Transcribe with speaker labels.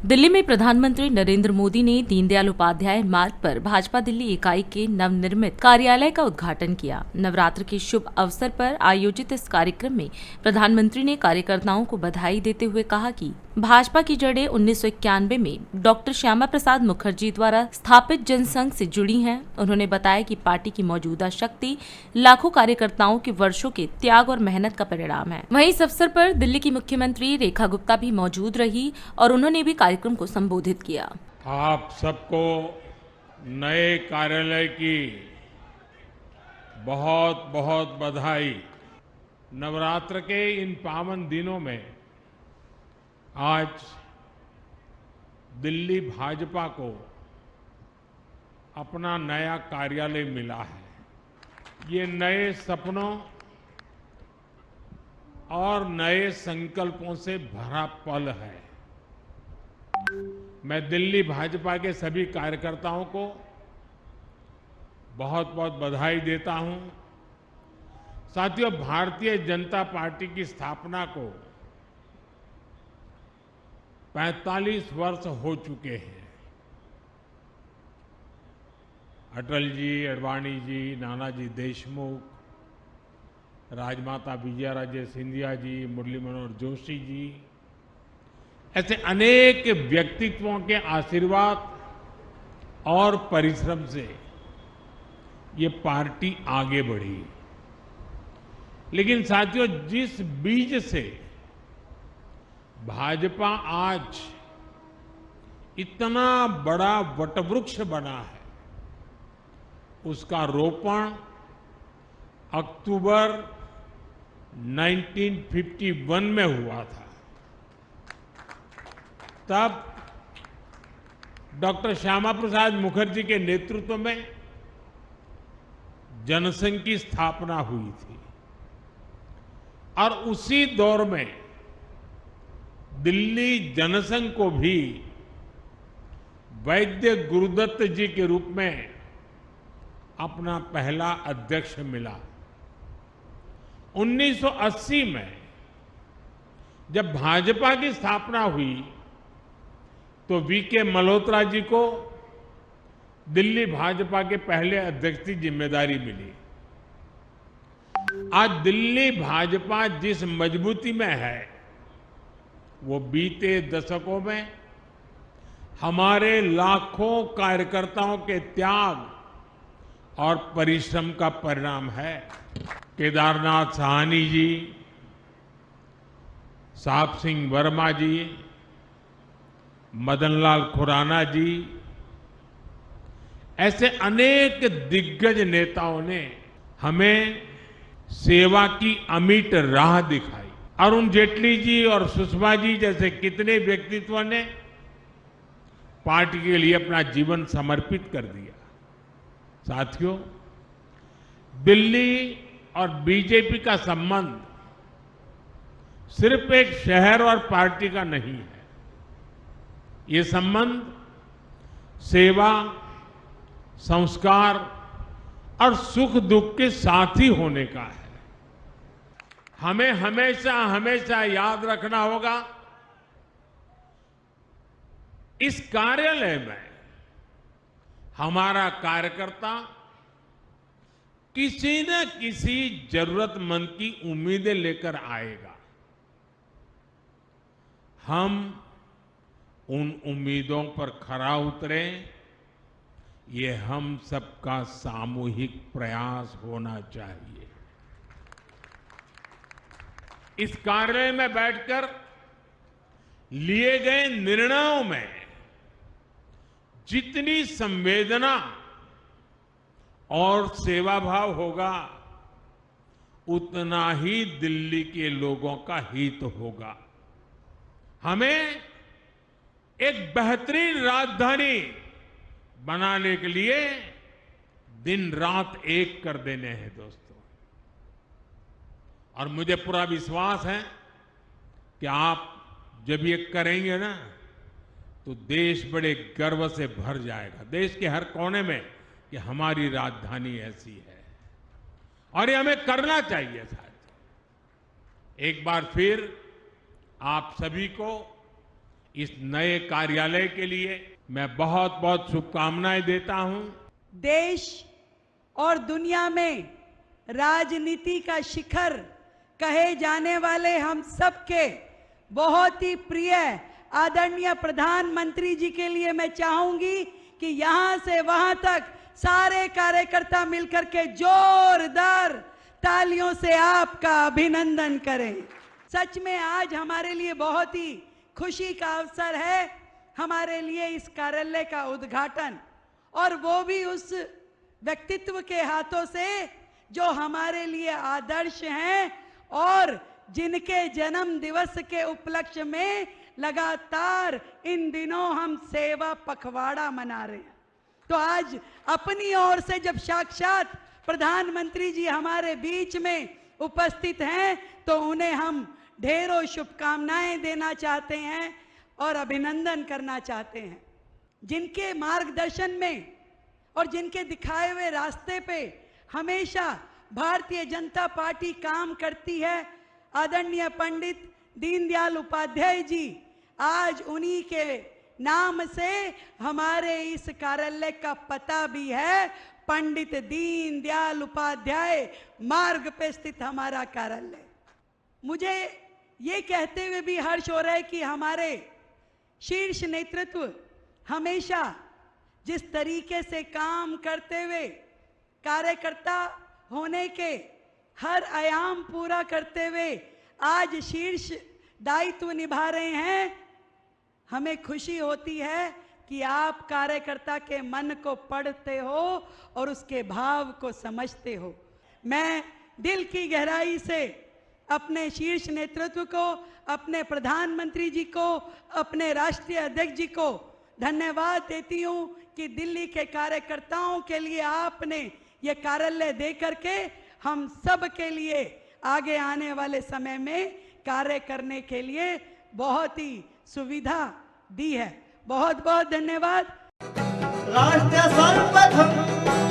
Speaker 1: दिल्ली में प्रधानमंत्री नरेंद्र मोदी ने दीनदयाल उपाध्याय मार्ग पर भाजपा दिल्ली इकाई के नवनिर्मित कार्यालय का उद्घाटन किया। नवरात्र के शुभ अवसर पर आयोजित इस कार्यक्रम में प्रधानमंत्री ने कार्यकर्ताओं को बधाई देते हुए कहा कि भाजपा की जड़ें 1991 में डॉक्टर श्यामा प्रसाद मुखर्जी द्वारा स्थापित जनसंघ से जुड़ी हैं। उन्होंने बताया कि पार्टी की मौजूदा शक्ति लाखों कार्यकर्ताओं के वर्षों के त्याग और मेहनत का परिणाम है। वहीं इस अवसर पर दिल्ली की मुख्यमंत्री रेखा गुप्ता भी मौजूद रही और उन्होंने भी कार्यक्रम को संबोधित किया।
Speaker 2: आप सबको नए कार्यालय की बहुत बहुत बधाई। नवरात्र के इन पावन दिनों में आज दिल्ली भाजपा को अपना नया कार्यालय मिला है। ये नए सपनों और नए संकल्पों से भरा पल है। मैं दिल्ली भाजपा के सभी कार्यकर्ताओं को बहुत बहुत बधाई देता हूं। साथियों, भारतीय जनता पार्टी की स्थापना को 45 वर्ष हो चुके हैं। अटल जी, अडवाणी जी, नानाजी देशमुख, राजमाता विजयाराजे सिंधिया जी, मुरली मनोहर जोशी जी, ऐसे अनेक व्यक्तित्वों के आशीर्वाद और परिश्रम से ये पार्टी आगे बढ़ी। लेकिन साथियों, जिस बीज से भाजपा आज इतना बड़ा वटवृक्ष बना है, उसका रोपण अक्टूबर 1951 में हुआ था। तब डॉक्टर श्यामा प्रसाद मुखर्जी के नेतृत्व में जनसंघ की स्थापना हुई थी और उसी दौर में दिल्ली जनसंघ को भी वैद्य गुरुदत्त जी के रूप में अपना पहला अध्यक्ष मिला। 1980 में जब भाजपा की स्थापना हुई तो वीके मल्होत्रा जी को दिल्ली भाजपा के पहले अध्यक्ष की जिम्मेदारी मिली। आज दिल्ली भाजपा जिस मजबूती में है, वो बीते दशकों में हमारे लाखों कार्यकर्ताओं के त्याग और परिश्रम का परिणाम है। केदारनाथ साहनी जी, साहब सिंह वर्मा जी, मदनलाल खुराना जी, ऐसे अनेक दिग्गज नेताओं ने हमें सेवा की अमिट राह दिखाई। अरुण जेटली जी और सुषमा जी जैसे कितने व्यक्तित्वों ने पार्टी के लिए अपना जीवन समर्पित कर दिया। साथियों, दिल्ली और बीजेपी का संबंध सिर्फ एक शहर और पार्टी का नहीं है। ये संबंध सेवा, संस्कार और सुख दुख के साथी होने का है। हमें हमेशा हमेशा याद रखना होगा, इस कार्यालय में हमारा कार्यकर्ता किसी न किसी जरूरतमंद की उम्मीदें लेकर आएगा। हम उन उम्मीदों पर खरा उतरें, ये हम सबका सामूहिक प्रयास होना चाहिए। इस कार्यालय में बैठकर लिए गए निर्णयों में जितनी संवेदना और सेवा भाव होगा, उतना ही दिल्ली के लोगों का हित होगा। हमें एक बेहतरीन राजधानी बनाने के लिए दिन रात एक कर देने हैं दोस्तों। और मुझे पूरा विश्वास है कि आप जब ये करेंगे ना, तो देश बड़े गर्व से भर जाएगा। देश के हर कोने में कि हमारी राजधानी ऐसी है और ये हमें करना चाहिए। साथ एक बार फिर आप सभी को इस नए कार्यालय के लिए मैं बहुत बहुत शुभकामनाएं देता हूं।
Speaker 3: देश और दुनिया में राजनीति का शिखर कहे जाने वाले हम सबके बहुत ही प्रिय आदरणीय प्रधानमंत्री जी के लिए मैं चाहूंगी कि यहां से वहां तक सारे कार्यकर्ता मिलकर के जोरदार तालियों से आपका अभिनंदन करें। सच में आज हमारे लिए बहुत ही खुशी का अवसर है, हमारे लिए इस कार्यालय का उद्घाटन, और वो भी उस व्यक्तित्व के हाथों से जो हमारे लिए आदर्श हैं और जिनके जन्म दिवस के उपलक्ष्य में लगातार इन दिनों हम सेवा पखवाड़ा मना रहे हैं। तो आज अपनी ओर से जब साक्षात प्रधानमंत्री जी हमारे बीच में उपस्थित हैं तो उन्हें हम ढेरों शुभकामनाएं देना चाहते हैं और अभिनंदन करना चाहते हैं। जिनके मार्गदर्शन में और जिनके दिखाए हुए रास्ते पे हमेशा भारतीय जनता पार्टी काम करती है, आदरणीय पंडित दीनदयाल उपाध्याय जी, आज उन्हीं के नाम से हमारे इस कार्यालय का पता भी है, पंडित दीनदयाल उपाध्याय मार्ग पे स्थित हमारा कार्यालय। मुझे ये कहते हुए भी हर्ष हो रहा है कि हमारे शीर्ष नेतृत्व हमेशा जिस तरीके से काम करते हुए कार्यकर्ता होने के हर आयाम पूरा करते हुए आज शीर्ष दायित्व निभा रहे हैं, हमें खुशी होती है कि आप कार्यकर्ता के मन को पढ़ते हो और उसके भाव को समझते हो। मैं दिल की गहराई से अपने शीर्ष नेतृत्व को, अपने प्रधानमंत्री जी को, अपने राष्ट्रीय अध्यक्ष जी को धन्यवाद देती हूं कि दिल्ली के कार्यकर्ताओं के लिए आपने ये कार्यालय दे करके हम सब के लिए आगे आने वाले समय में कार्य करने के लिए बहुत ही सुविधा दी है। बहुत बहुत धन्यवाद।
Speaker 4: राष्ट्र सर्वप्रथम